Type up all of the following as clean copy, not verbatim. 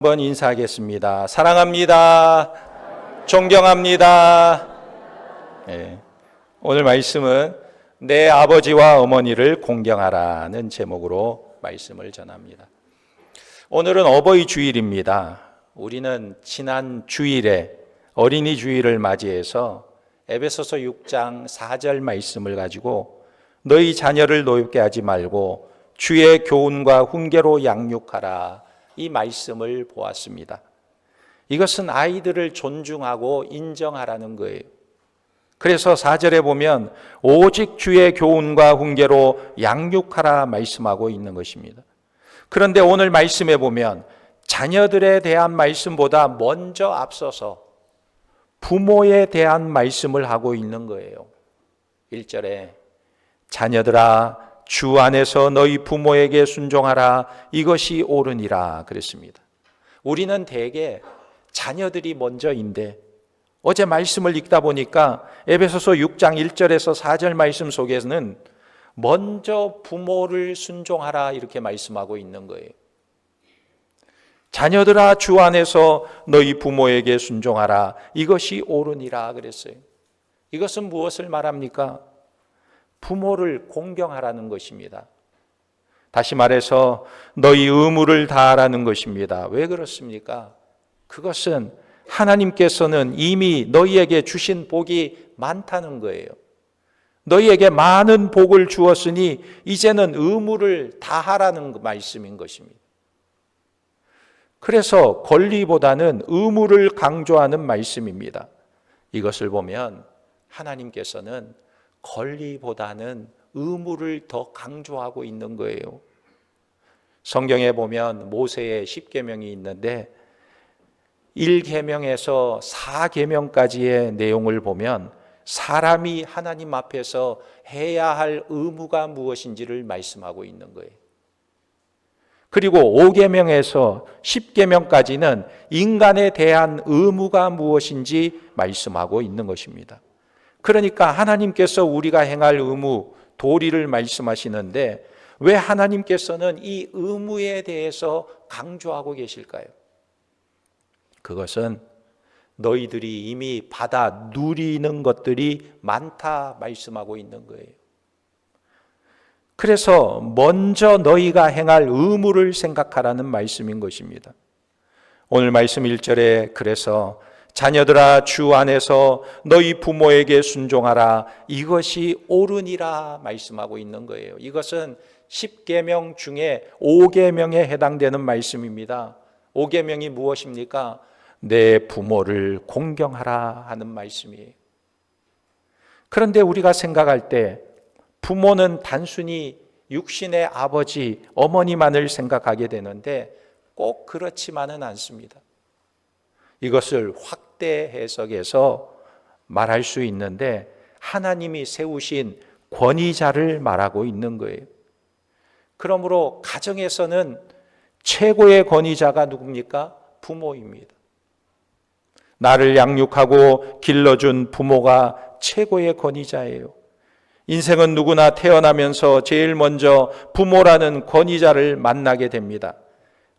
한번 인사하겠습니다. 사랑합니다. 존경합니다. 예, 오늘 말씀은 내 아버지와 어머니를 공경하라는 제목으로 말씀을 전합니다. 오늘은 어버이 주일입니다. 우리는 지난 주일에 어린이 주일을 맞이해서 에베소서 6장 4절 말씀을 가지고 너희 자녀를 노엽게 하지 말고 주의 교훈과 훈계로 양육하라, 이 말씀을 보았습니다. 이것은 아이들을 존중하고 인정하라는 거예요. 그래서 4절에 보면 오직 주의 교훈과 훈계로 양육하라 말씀하고 있는 것입니다. 그런데 오늘 말씀에 보면 자녀들에 대한 말씀보다 먼저 앞서서 부모에 대한 말씀을 하고 있는 거예요. 1절에 자녀들아 주 안에서 너희 부모에게 순종하라, 이것이 옳으니라 그랬습니다. 우리는 대개 자녀들이 먼저인데 어제 말씀을 읽다 보니까 에베소서 6장 1절에서 4절 말씀 속에서는 먼저 부모를 순종하라 이렇게 말씀하고 있는 거예요. 자녀들아 주 안에서 너희 부모에게 순종하라, 이것이 옳으니라 그랬어요. 이것은 무엇을 말합니까? 부모를 공경하라는 것입니다. 다시 말해서 너희 의무를 다하라는 것입니다. 왜 그렇습니까? 그것은 하나님께서는 이미 너희에게 주신 복이 많다는 거예요. 너희에게 많은 복을 주었으니 이제는 의무를 다하라는 말씀인 것입니다. 그래서 권리보다는 의무를 강조하는 말씀입니다. 이것을 보면 하나님께서는 권리보다는 의무를 더 강조하고 있는 거예요. 성경에 보면 모세의 10계명이 있는데 1계명에서 4계명까지의 내용을 보면 사람이 하나님 앞에서 해야 할 의무가 무엇인지를 말씀하고 있는 거예요. 그리고 5계명에서 10계명까지는 인간에 대한 의무가 무엇인지 말씀하고 있는 것입니다. 그러니까 하나님께서 우리가 행할 의무, 도리를 말씀하시는데 왜 하나님께서는 이 의무에 대해서 강조하고 계실까요? 그것은 너희들이 이미 받아 누리는 것들이 많다 말씀하고 있는 거예요. 그래서 먼저 너희가 행할 의무를 생각하라는 말씀인 것입니다. 오늘 말씀 1절에 그래서 자녀들아 주 안에서 너희 부모에게 순종하라, 이것이 옳으니라 말씀하고 있는 거예요. 이것은 10계명 중에 5계명에 해당되는 말씀입니다. 5계명이 무엇입니까? 내 부모를 공경하라 하는 말씀이에요. 그런데 우리가 생각할 때 부모는 단순히 육신의 아버지, 어머니만을 생각하게 되는데 꼭 그렇지만은 않습니다. 이것을 확대 해석해서 말할 수 있는데 하나님이 세우신 권위자를 말하고 있는 거예요. 그러므로 가정에서는 최고의 권위자가 누굽니까? 부모입니다. 나를 양육하고 길러준 부모가 최고의 권위자예요. 인생은 누구나 태어나면서 제일 먼저 부모라는 권위자를 만나게 됩니다.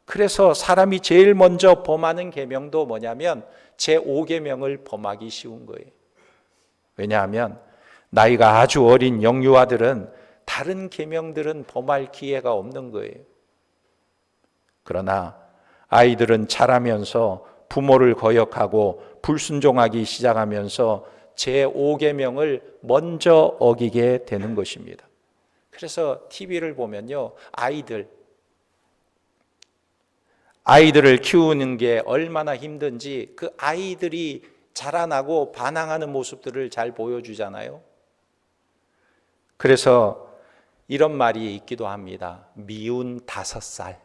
그래서 사람이 제일 먼저 범하는 계명도 뭐냐면 제5계명을 범하기 쉬운 거예요. 왜냐하면 나이가 아주 어린 영유아들은 다른 계명들은 범할 기회가 없는 거예요. 그러나 아이들은 자라면서 부모를 거역하고 불순종하기 시작하면서 제5계명을 먼저 어기게 되는 것입니다. 그래서 TV를 보면요, 아이들을 키우는 게 얼마나 힘든지 그 아이들이 자라나고 반항하는 모습들을 잘 보여주잖아요. 그래서 이런 말이 있기도 합니다. 미운 5살.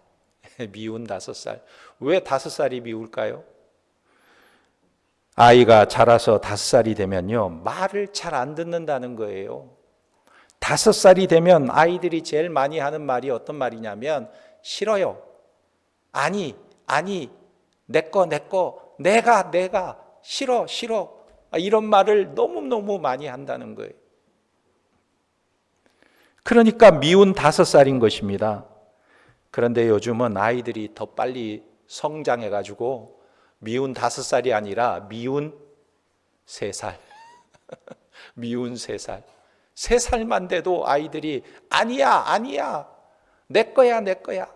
미운 5살. 왜 5살이 미울까요? 아이가 자라서 5살이 되면요, 말을 잘 안 듣는다는 거예요. 5살이 되면 아이들이 제일 많이 하는 말이 어떤 말이냐면 싫어요. 아니, 내거, 내가, 싫어. 이런 말을 너무너무 많이 한다는 거예요. 그러니까 미운 5살인 것입니다. 그런데 요즘은 아이들이 더 빨리 성장해가지고 미운 5살이 아니라 미운 3살. 미운 3살. 3살만 돼도 아이들이 아니야, 아니야. 내 거야, 내 거야.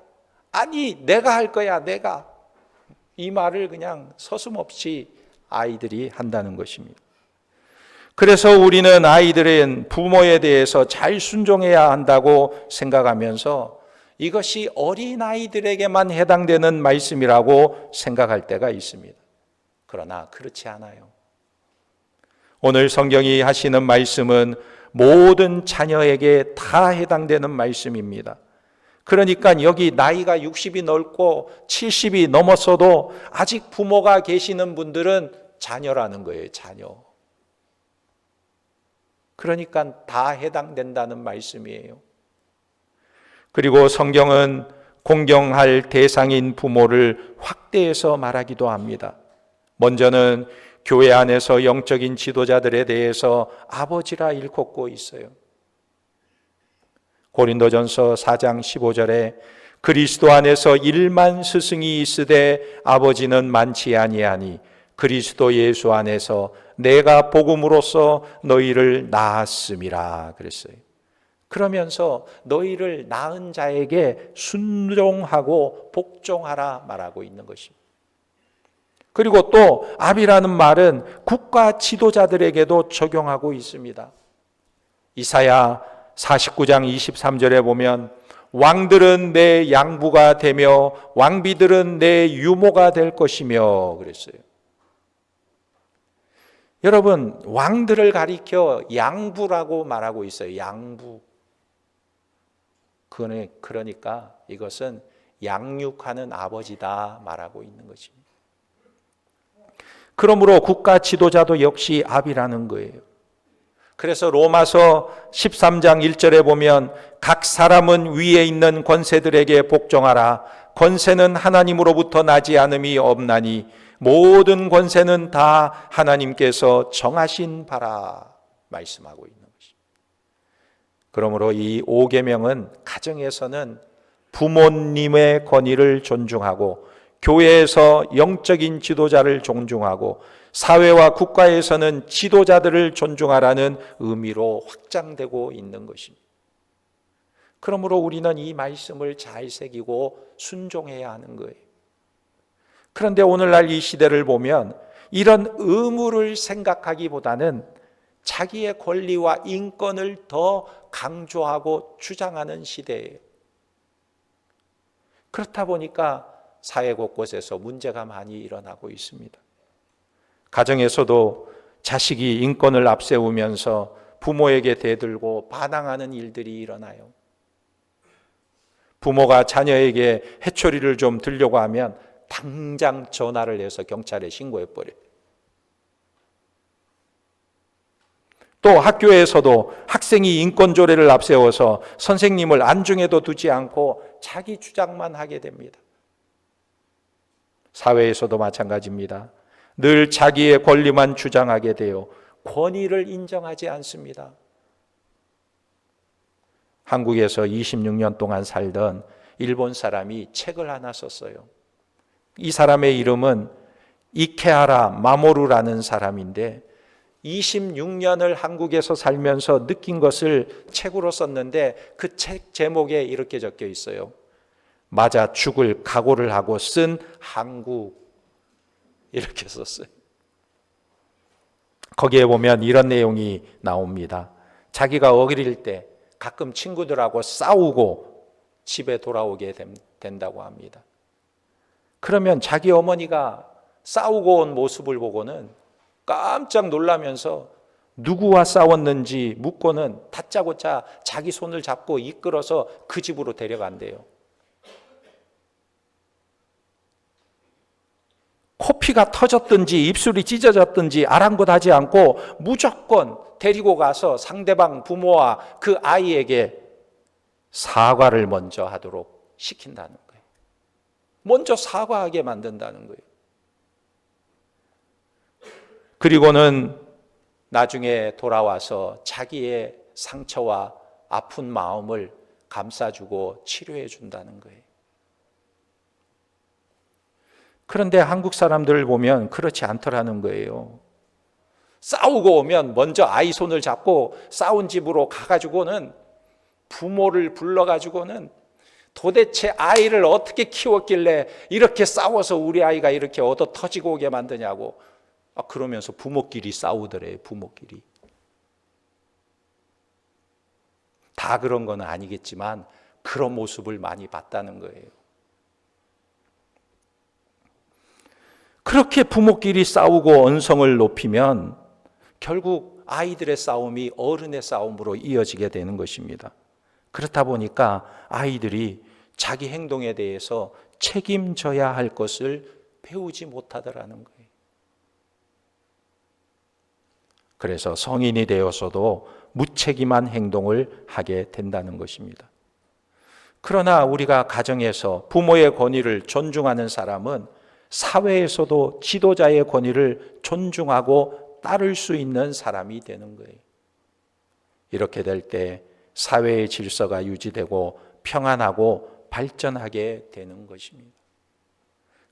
아니, 내가 할 거야, 내가. 이 말을 그냥 서슴없이 아이들이 한다는 것입니다. 그래서 우리는 아이들은 부모에 대해서 잘 순종해야 한다고 생각하면서 이것이 어린아이들에게만 해당되는 말씀이라고 생각할 때가 있습니다. 그러나 그렇지 않아요. 오늘 성경이 하시는 말씀은 모든 자녀에게 다 해당되는 말씀입니다. 그러니까 여기 나이가 60이 넘고 70이 넘었어도 아직 부모가 계시는 분들은 자녀라는 거예요, 자녀. 그러니까 다 해당된다는 말씀이에요. 그리고 성경은 공경할 대상인 부모를 확대해서 말하기도 합니다. 먼저는 교회 안에서 영적인 지도자들에 대해서 아버지라 일컫고 있어요. 고린도전서 4장 15절에 그리스도 안에서 1만 스승이 있으되 아버지는 많지 아니하니 그리스도 예수 안에서 내가 복음으로써 너희를 낳았음이라 그랬어요. 그러면서 너희를 낳은 자에게 순종하고 복종하라 말하고 있는 것입니다. 그리고 또 아비라는 말은 국가 지도자들에게도 적용하고 있습니다. 이사야 49장 23절에 보면 왕들은 내 양부가 되며 왕비들은 내 유모가 될 것이며 그랬어요. 여러분, 왕들을 가리켜 양부라고 말하고 있어요. 양부. 그러니까 이것은 양육하는 아버지다 말하고 있는 것입니다. 그러므로 국가 지도자도 역시 아비라는 거예요. 그래서 로마서 13장 1절에 보면 각 사람은 위에 있는 권세들에게 복종하라. 권세는 하나님으로부터 나지 않음이 없나니 모든 권세는 다 하나님께서 정하신 바라 말씀하고 있는 것입니다. 그러므로 이 5계명은 가정에서는 부모님의 권위를 존중하고 교회에서 영적인 지도자를 존중하고 사회와 국가에서는 지도자들을 존중하라는 의미로 확장되고 있는 것입니다. 그러므로 우리는 이 말씀을 잘 새기고 순종해야 하는 거예요. 그런데 오늘날 이 시대를 보면 이런 의무를 생각하기보다는 자기의 권리와 인권을 더 강조하고 주장하는 시대예요. 그렇다 보니까 사회 곳곳에서 문제가 많이 일어나고 있습니다. 가정에서도 자식이 인권을 앞세우면서 부모에게 대들고 반항하는 일들이 일어나요. 부모가 자녀에게 해초리를 좀 들려고 하면 당장 전화를 해서 경찰에 신고해버려요. 또 학교에서도 학생이 인권조례를 앞세워서 선생님을 안중에도 두지 않고 자기 주장만 하게 됩니다. 사회에서도 마찬가지입니다. 늘 자기의 권리만 주장하게 되어 권위를 인정하지 않습니다. 한국에서 26년 동안 살던 일본 사람이 책을 하나 썼어요. 이 사람의 이름은 이케하라 마모루라는 사람인데 26년을 한국에서 살면서 느낀 것을 책으로 썼는데 그 책 제목에 이렇게 적혀 있어요. 맞아 죽을 각오를 하고 쓴 한국, 이렇게 썼어요. 거기에 보면 이런 내용이 나옵니다. 자기가 어릴 때 가끔 친구들하고 싸우고 집에 돌아오게 된다고 합니다. 그러면 자기 어머니가 싸우고 온 모습을 보고는 깜짝 놀라면서 누구와 싸웠는지 묻고는 다짜고짜 자기 손을 잡고 이끌어서 그 집으로 데려간대요. 코피가 터졌든지 입술이 찢어졌든지 아랑곳하지 않고 무조건 데리고 가서 상대방 부모와 그 아이에게 사과를 먼저 하도록 시킨다는 거예요. 먼저 사과하게 만든다는 거예요. 그리고는 나중에 돌아와서 자기의 상처와 아픈 마음을 감싸주고 치료해 준다는 거예요. 그런데 한국 사람들을 보면 그렇지 않더라는 거예요. 싸우고 오면 먼저 아이 손을 잡고 싸운 집으로 가가지고는 부모를 불러가지고는 도대체 아이를 어떻게 키웠길래 이렇게 싸워서 우리 아이가 이렇게 얻어 터지고 오게 만드냐고 그러면서 부모끼리 싸우더래요. 부모끼리. 다 그런 건 아니겠지만 그런 모습을 많이 봤다는 거예요. 그렇게 부모끼리 싸우고 언성을 높이면 결국 아이들의 싸움이 어른의 싸움으로 이어지게 되는 것입니다. 그렇다 보니까 아이들이 자기 행동에 대해서 책임져야 할 것을 배우지 못하더라는 거예요. 그래서 성인이 되어서도 무책임한 행동을 하게 된다는 것입니다. 그러나 우리가 가정에서 부모의 권위를 존중하는 사람은 사회에서도 지도자의 권위를 존중하고 따를 수 있는 사람이 되는 거예요. 이렇게 될 때 사회의 질서가 유지되고 평안하고 발전하게 되는 것입니다.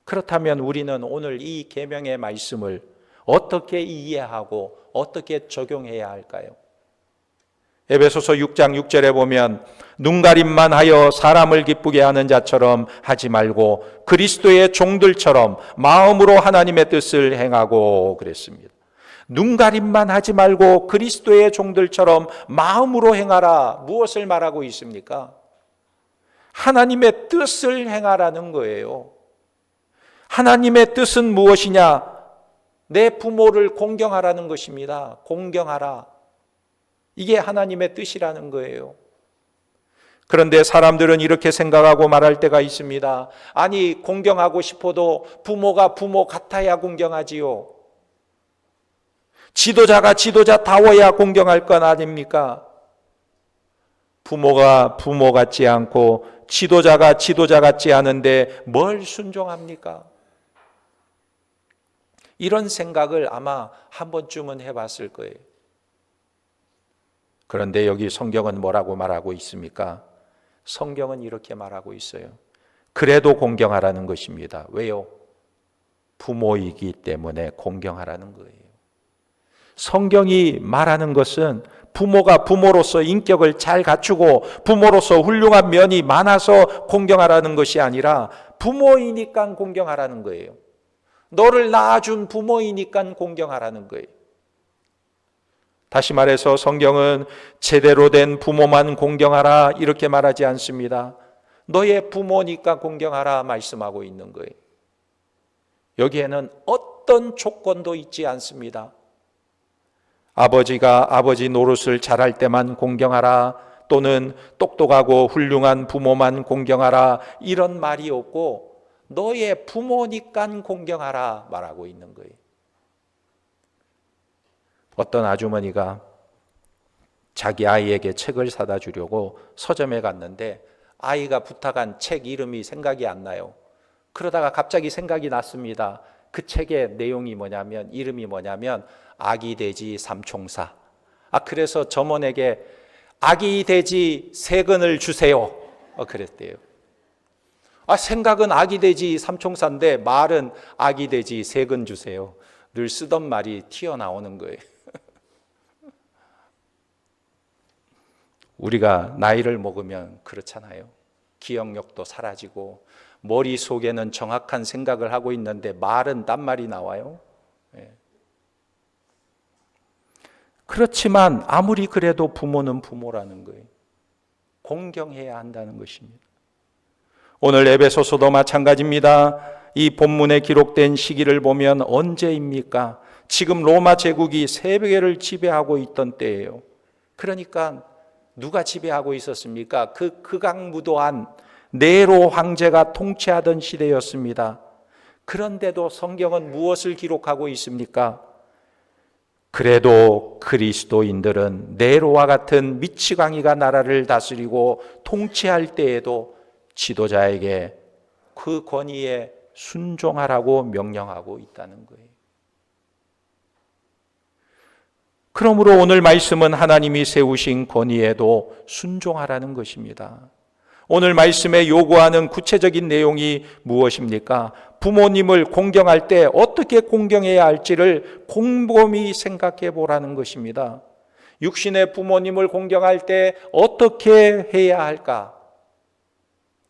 그렇다면 우리는 오늘 이 계명의 말씀을 어떻게 이해하고 어떻게 적용해야 할까요? 에베소서 6장 6절에 보면 눈가림만 하여 사람을 기쁘게 하는 자처럼 하지 말고 그리스도의 종들처럼 마음으로 하나님의 뜻을 행하고 그랬습니다. 눈가림만 하지 말고 그리스도의 종들처럼 마음으로 행하라. 무엇을 말하고 있습니까? 하나님의 뜻을 행하라는 거예요. 하나님의 뜻은 무엇이냐? 내 부모를 공경하라는 것입니다. 공경하라. 이게 하나님의 뜻이라는 거예요. 그런데 사람들은 이렇게 생각하고 말할 때가 있습니다. 아니, 공경하고 싶어도 부모가 부모 같아야 공경하지요. 지도자가 지도자다워야 공경할 건 아닙니까? 부모가 부모 같지 않고 지도자가 지도자 같지 않은데 뭘 순종합니까? 이런 생각을 아마 한 번쯤은 해봤을 거예요. 그런데 여기 성경은 뭐라고 말하고 있습니까? 성경은 이렇게 말하고 있어요. 그래도 공경하라는 것입니다. 왜요? 부모이기 때문에 공경하라는 거예요. 성경이 말하는 것은 부모가 부모로서 인격을 잘 갖추고 부모로서 훌륭한 면이 많아서 공경하라는 것이 아니라 부모이니까 공경하라는 거예요. 너를 낳아준 부모이니까 공경하라는 거예요. 다시 말해서 성경은 제대로 된 부모만 공경하라 이렇게 말하지 않습니다. 너의 부모니까 공경하라 말씀하고 있는 거예요. 여기에는 어떤 조건도 있지 않습니다. 아버지가 아버지 노릇을 잘할 때만 공경하라 또는 똑똑하고 훌륭한 부모만 공경하라 이런 말이 없고 너의 부모니까 공경하라 말하고 있는 거예요. 어떤 아주머니가 자기 아이에게 책을 사다 주려고 서점에 갔는데 아이가 부탁한 책 이름이 생각이 안 나요. 그러다가 갑자기 생각이 났습니다. 그 책의 내용이 뭐냐면 이름이 뭐냐면 아기 돼지 삼총사. 그래서 점원에게 아기 돼지 3근을 주세요. 그랬대요. 생각은 아기 돼지 삼총사인데 말은 아기 돼지 3근 주세요. 늘 쓰던 말이 튀어나오는 거예요. 우리가 나이를 먹으면 그렇잖아요. 기억력도 사라지고 머릿속에는 정확한 생각을 하고 있는데 말은 딴 말이 나와요. 그렇지만 아무리 그래도 부모는 부모라는 거예요. 공경해야 한다는 것입니다. 오늘 에베소서도 마찬가지입니다. 이 본문에 기록된 시기를 보면 언제입니까? 지금 로마 제국이 세계를 지배하고 있던 때예요. 그러니까 누가 지배하고 있었습니까? 그 극악무도한 네로 황제가 통치하던 시대였습니다. 그런데도 성경은 무엇을 기록하고 있습니까? 그래도 그리스도인들은 네로와 같은 미치광이가 나라를 다스리고 통치할 때에도 지도자에게 그 권위에 순종하라고 명령하고 있다는 거예요. 그러므로 오늘 말씀은 하나님이 세우신 권위에도 순종하라는 것입니다. 오늘 말씀에 요구하는 구체적인 내용이 무엇입니까? 부모님을 공경할 때 어떻게 공경해야 할지를 곰곰이 생각해 보라는 것입니다. 육신의 부모님을 공경할 때 어떻게 해야 할까?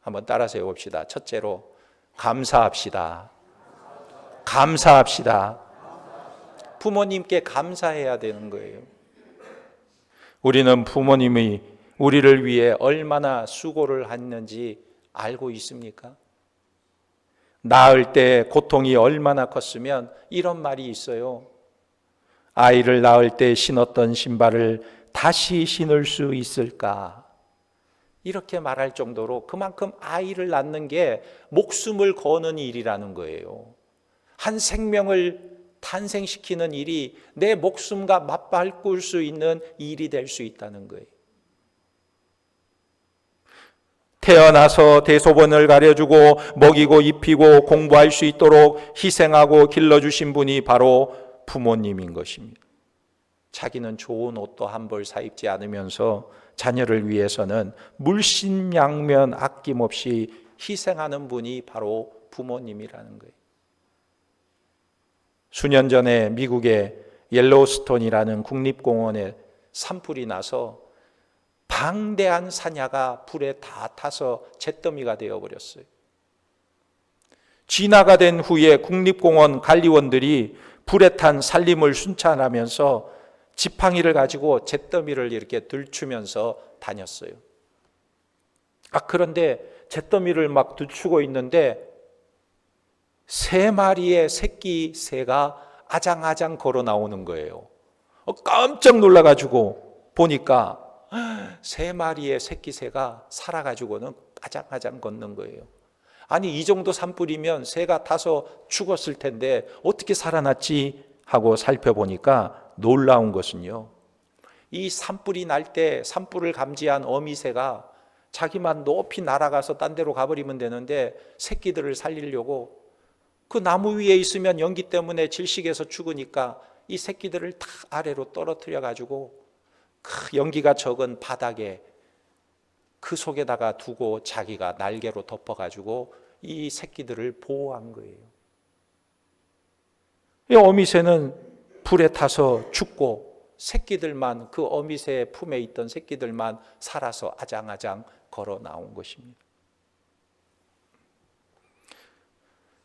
한번 따라서 해봅시다. 첫째로 감사합시다. 감사합시다. 부모님께 감사해야 되는 거예요. 우리는 부모님이 우리를 위해 얼마나 수고를 했는지 알고 있습니까? 낳을 때 고통이 얼마나 컸으면 이런 말이 있어요. 아이를 낳을 때 신었던 신발을 다시 신을 수 있을까? 이렇게 말할 정도로 그만큼 아이를 낳는 게 목숨을 거는 일이라는 거예요. 한 생명을 탄생시키는 일이 내 목숨과 맞바꿀 수 있는 일이 될 수 있다는 거예요. 태어나서 대소변을 가려주고 먹이고 입히고 공부할 수 있도록 희생하고 길러주신 분이 바로 부모님인 것입니다. 자기는 좋은 옷도 한 벌 사 입지 않으면서 자녀를 위해서는 물심양면 아낌없이 희생하는 분이 바로 부모님이라는 거예요. 수년 전에 미국의 옐로우스톤이라는 국립공원에 산불이 나서 방대한 사냐가 불에 다 타서 잿더미가 되어버렸어요. 진화가 된 후에 국립공원 관리원들이 불에 탄 산림을 순찰하면서 지팡이를 가지고 잿더미를 이렇게 들추면서 다녔어요. 그런데 잿더미를 막 들추고 있는데 3마리의 새끼 새가 아장아장 걸어 나오는 거예요. 깜짝 놀라가지고 보니까 3마리의 새끼 새가 살아가지고는 아장아장 걷는 거예요. 아니 이 정도 산불이면 새가 타서 죽었을 텐데 어떻게 살아났지 하고 살펴보니까 놀라운 것은요, 이 산불이 날 때 산불을 감지한 어미새가 자기만 높이 날아가서 딴 데로 가버리면 되는데 새끼들을 살리려고 그 나무 위에 있으면 연기 때문에 질식해서 죽으니까 이 새끼들을 다 아래로 떨어뜨려 가지고 그 연기가 적은 바닥에 그 속에다가 두고 자기가 날개로 덮어가지고 이 새끼들을 보호한 거예요. 이 어미새는 불에 타서 죽고 새끼들만, 그 어미새 품에 있던 새끼들만 살아서 아장아장 걸어 나온 것입니다.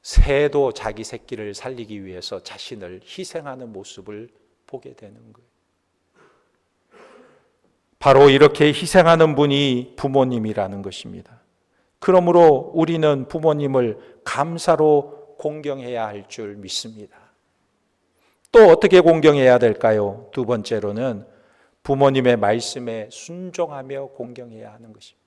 새도 자기 새끼를 살리기 위해서 자신을 희생하는 모습을 보게 되는 거예요. 바로 이렇게 희생하는 분이 부모님이라는 것입니다. 그러므로 우리는 부모님을 감사로 공경해야 할 줄 믿습니다. 또 어떻게 공경해야 될까요? 두 번째로는 부모님의 말씀에 순종하며 공경해야 하는 것입니다.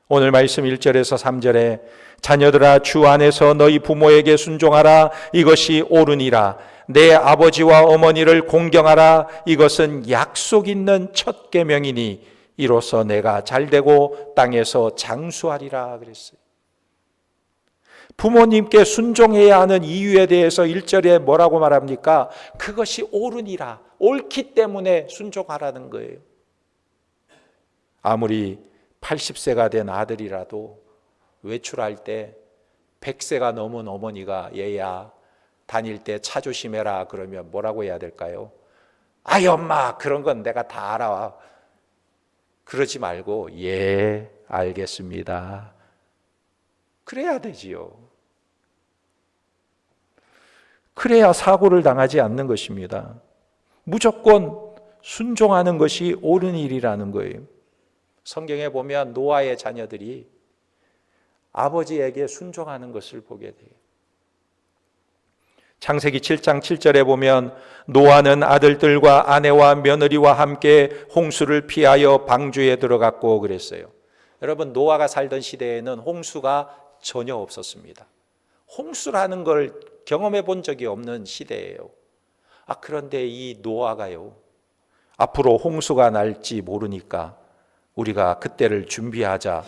오늘 말씀 1절에서 3절에 자녀들아 주 안에서 너희 부모에게 순종하라 이것이 옳으니라 내 아버지와 어머니를 공경하라 이것은 약속 있는 첫 계명이니 이로써 내가 잘되고 땅에서 장수하리라 그랬어요. 부모님께 순종해야 하는 이유에 대해서 1절에 뭐라고 말합니까? 그것이 옳으니라, 옳기 때문에 순종하라는 거예요. 아무리 80세가 된 아들이라도 외출할 때 100세가 넘은 어머니가 얘야 다닐 때 차 조심해라 그러면 뭐라고 해야 될까요? 아이 엄마 그런 건 내가 다 알아. 그러지 말고 예 알겠습니다. 그래야 되지요. 그래야 사고를 당하지 않는 것입니다. 무조건 순종하는 것이 옳은 일이라는 거예요. 성경에 보면 노아의 자녀들이 아버지에게 순종하는 것을 보게 돼요. 창세기 7장 7절에 보면 노아는 아들들과 아내와 며느리와 함께 홍수를 피하여 방주에 들어갔고 그랬어요. 여러분 노아가 살던 시대에는 홍수가 전혀 없었습니다. 홍수라는 걸 경험해 본 적이 없는 시대예요. 그런데 이 노아가요, 앞으로 홍수가 날지 모르니까 우리가 그때를 준비하자,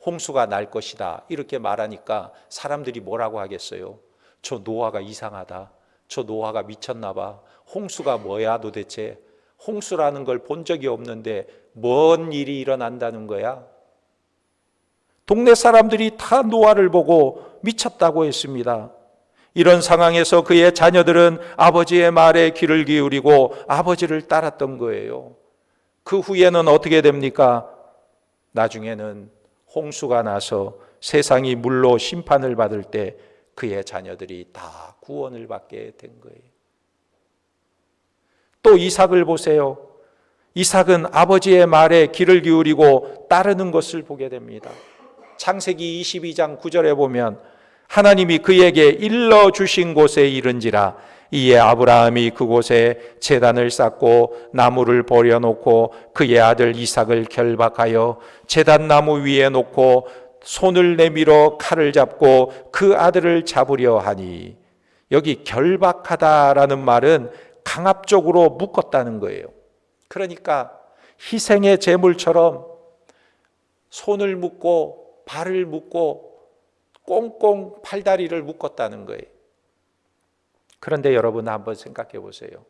홍수가 날 것이다 이렇게 말하니까 사람들이 뭐라고 하겠어요? 저 노아가 이상하다, 저 노아가 미쳤나 봐, 홍수가 뭐야 도대체, 홍수라는 걸 본 적이 없는데 뭔 일이 일어난다는 거야? 동네 사람들이 다 노아를 보고 미쳤다고 했습니다. 이런 상황에서 그의 자녀들은 아버지의 말에 귀를 기울이고 아버지를 따랐던 거예요. 그 후에는 어떻게 됩니까? 나중에는 홍수가 나서 세상이 물로 심판을 받을 때 그의 자녀들이 다 구원을 받게 된 거예요. 또 이삭을 보세요. 이삭은 아버지의 말에 귀를 기울이고 따르는 것을 보게 됩니다. 창세기 22장 9절에 보면 하나님이 그에게 일러주신 곳에 이른지라 이에 아브라함이 그곳에 제단을 쌓고 나무를 버려놓고 그의 아들 이삭을 결박하여 제단 나무 위에 놓고 손을 내밀어 칼을 잡고 그 아들을 잡으려 하니, 여기 결박하다라는 말은 강압적으로 묶었다는 거예요. 그러니까 희생의 제물처럼 손을 묶고 발을 묶고 꽁꽁 팔다리를 묶었다는 거예요. 그런데 여러분 한번 생각해 보세요.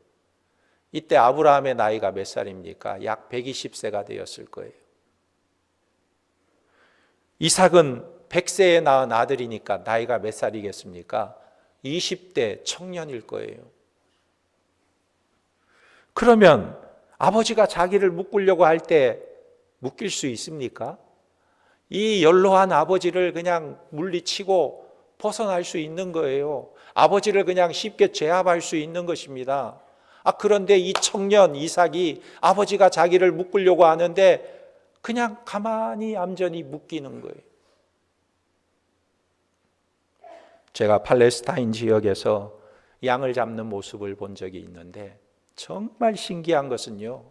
이때 아브라함의 나이가 몇 살입니까? 약 120세가 되었을 거예요. 이삭은 100세에 낳은 아들이니까 나이가 몇 살이겠습니까? 20대 청년일 거예요. 그러면 아버지가 자기를 묶으려고 할 때 묶일 수 있습니까? 이 연로한 아버지를 그냥 물리치고 벗어날 수 있는 거예요. 아버지를 그냥 쉽게 제압할 수 있는 것입니다. 그런데 이 청년 이삭이 아버지가 자기를 묶으려고 하는데 그냥 가만히 얌전히 묶이는 거예요. 제가 팔레스타인 지역에서 양을 잡는 모습을 본 적이 있는데 정말 신기한 것은요,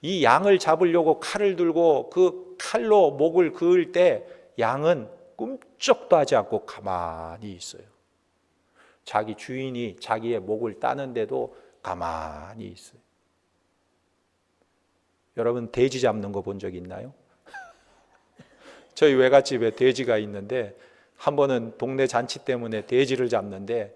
이 양을 잡으려고 칼을 들고 그 칼로 목을 그을 때 양은 꿈쩍도 하지 않고 가만히 있어요. 자기 주인이 자기의 목을 따는데도 가만히 있어요. 여러분 돼지 잡는 거 본 적 있나요? 저희 외갓집에 돼지가 있는데 한 번은 동네 잔치 때문에 돼지를 잡는데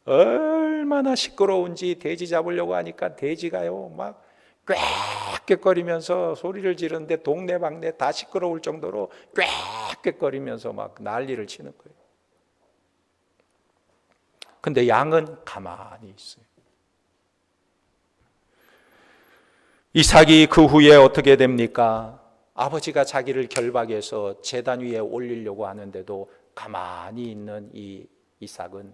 얼마나 시끄러운지, 돼지 잡으려고 하니까 돼지가요 막 꽥꽥거리면서 소리를 지르는데 동네방네 다 시끄러울 정도로 꽥꽥거리면서 막 난리를 치는 거예요. 근데 양은 가만히 있어요. 이삭이 그 후에 어떻게 됩니까? 아버지가 자기를 결박해서 제단 위에 올리려고 하는데도 가만히 있는 이 이삭은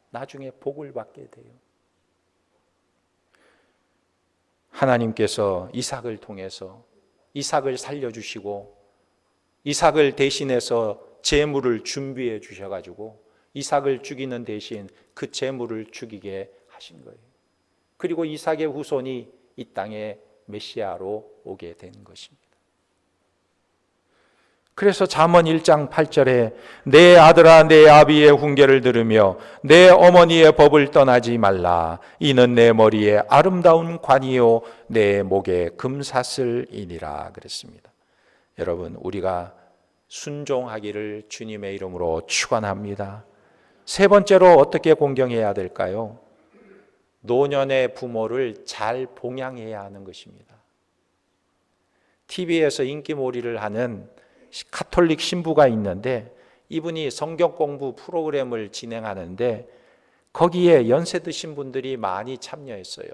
나중에 복을 받게 돼요. 하나님께서 이삭을 통해서 이삭을 살려주시고 이삭을 대신해서 제물을 준비해 주셔가지고 이삭을 죽이는 대신 그 제물을 죽이게 하신 거예요. 그리고 이삭의 후손이 이 땅에 메시아로 오게 된 것입니다. 그래서 잠언 1장 8절에 내 아들아 내 아비의 훈계를 들으며 내 어머니의 법을 떠나지 말라. 이는 내 머리에 아름다운 관이요 내 목에 금사슬이니라 그랬습니다. 여러분 우리가 순종하기를 주님의 이름으로 축원합니다. 세 번째로 어떻게 공경해야 될까요? 노년의 부모를 잘 봉양해야 하는 것입니다. TV에서 인기몰이를 하는 가톨릭 신부가 있는데 이분이 성경 공부 프로그램을 진행하는데 거기에 연세 드신 분들이 많이 참여했어요.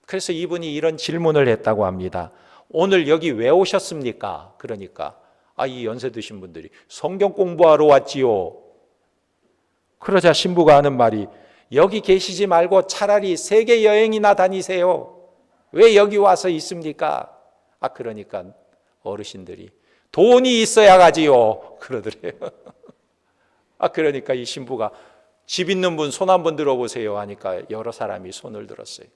그래서 이분이 이런 질문을 했다고 합니다. 오늘 여기 왜 오셨습니까? 그러니까 이 연세 드신 분들이 성경 공부하러 왔지요. 그러자 신부가 하는 말이 여기 계시지 말고 차라리 세계 여행이나 다니세요. 왜 여기 와서 있습니까? 그러니까 어르신들이 돈이 있어야 가지요 그러더래요. 그러니까 이 신부가 집 있는 분 손 한번 들어보세요 하니까 여러 사람이 손을 들었어요.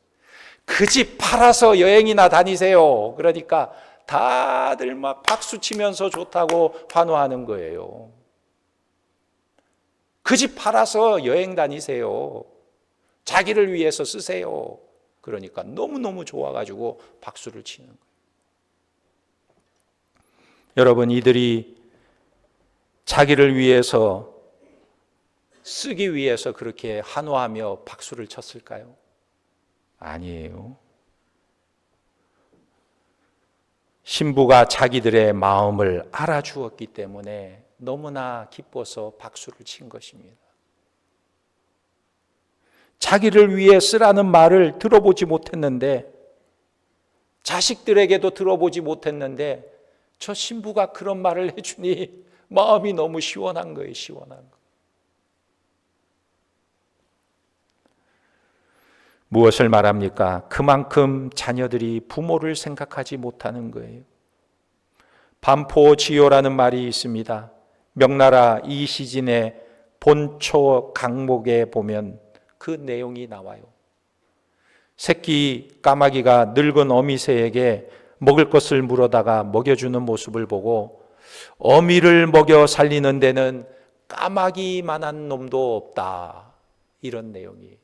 그 집 팔아서 여행이나 다니세요. 그러니까 다들 막 박수 치면서 좋다고 환호하는 거예요. 그 집 팔아서 여행 다니세요. 자기를 위해서 쓰세요. 그러니까 너무너무 좋아가지고 박수를 치는 거예요. 여러분 이들이 자기를 위해서 쓰기 위해서 그렇게 환호하며 박수를 쳤을까요? 아니에요. 신부가 자기들의 마음을 알아주었기 때문에 너무나 기뻐서 박수를 친 것입니다. 자기를 위해 쓰라는 말을 들어보지 못했는데, 자식들에게도 들어보지 못했는데 저 신부가 그런 말을 해주니 마음이 너무 시원한 거예요. 시원한 거. 무엇을 말합니까? 그만큼 자녀들이 부모를 생각하지 못하는 거예요. 반포지효라는 말이 있습니다. 명나라 이시진의 본초 강목에 보면 그 내용이 나와요. 새끼 까마귀가 늙은 어미새에게 먹을 것을 물어다가 먹여주는 모습을 보고 어미를 먹여 살리는 데는 까마귀만한 놈도 없다. 이런 내용이에요.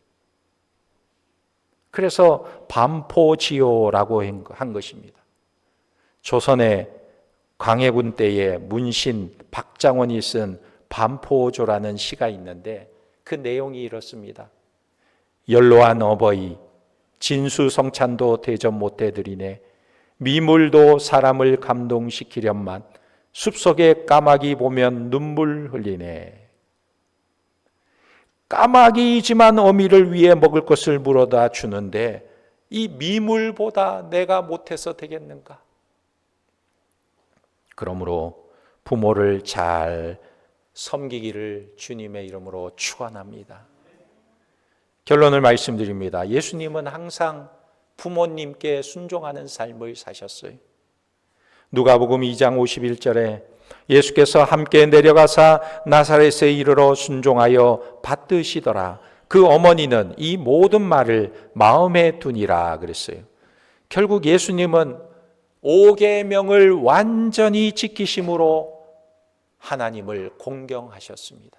그래서 반포지효라고 한 것입니다. 조선의 광해군 때에 문신 박장원이 쓴 반포조라는 시가 있는데 그 내용이 이렇습니다. 연로한 어버이 진수성찬도 대접 못 해드리네. 미물도 사람을 감동시키련만 숲속에 까마귀 보면 눈물 흘리네. 까마귀이지만 어미를 위해 먹을 것을 물어다 주는데 이 미물보다 내가 못해서 되겠는가? 그러므로 부모를 잘 섬기기를 주님의 이름으로 축원합니다. 결론을 말씀드립니다. 예수님은 항상 부모님께 순종하는 삶을 사셨어요. 누가복음 2장 51절에 예수께서 함께 내려가사 나사렛에 이르러 순종하여 받드시더라. 그 어머니는 이 모든 말을 마음에 두니라 그랬어요. 결국 예수님은 5계명을 완전히 지키심으로 하나님을 공경하셨습니다.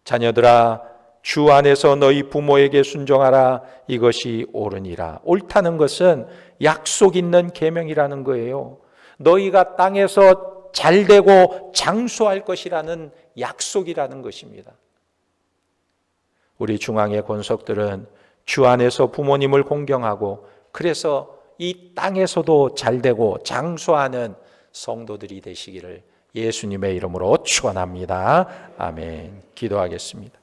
자녀들아, 주 안에서 너희 부모에게 순종하라. 이것이 옳으니라. 옳다는 것은 약속 있는 계명이라는 거예요. 너희가 땅에서 잘되고 장수할 것이라는 약속이라는 것입니다. 우리 중앙의 권속들은 주 안에서 부모님을 공경하고 그래서 이 땅에서도 잘되고 장수하는 성도들이 되시기를 예수님의 이름으로 축원합니다. 아멘. 기도하겠습니다.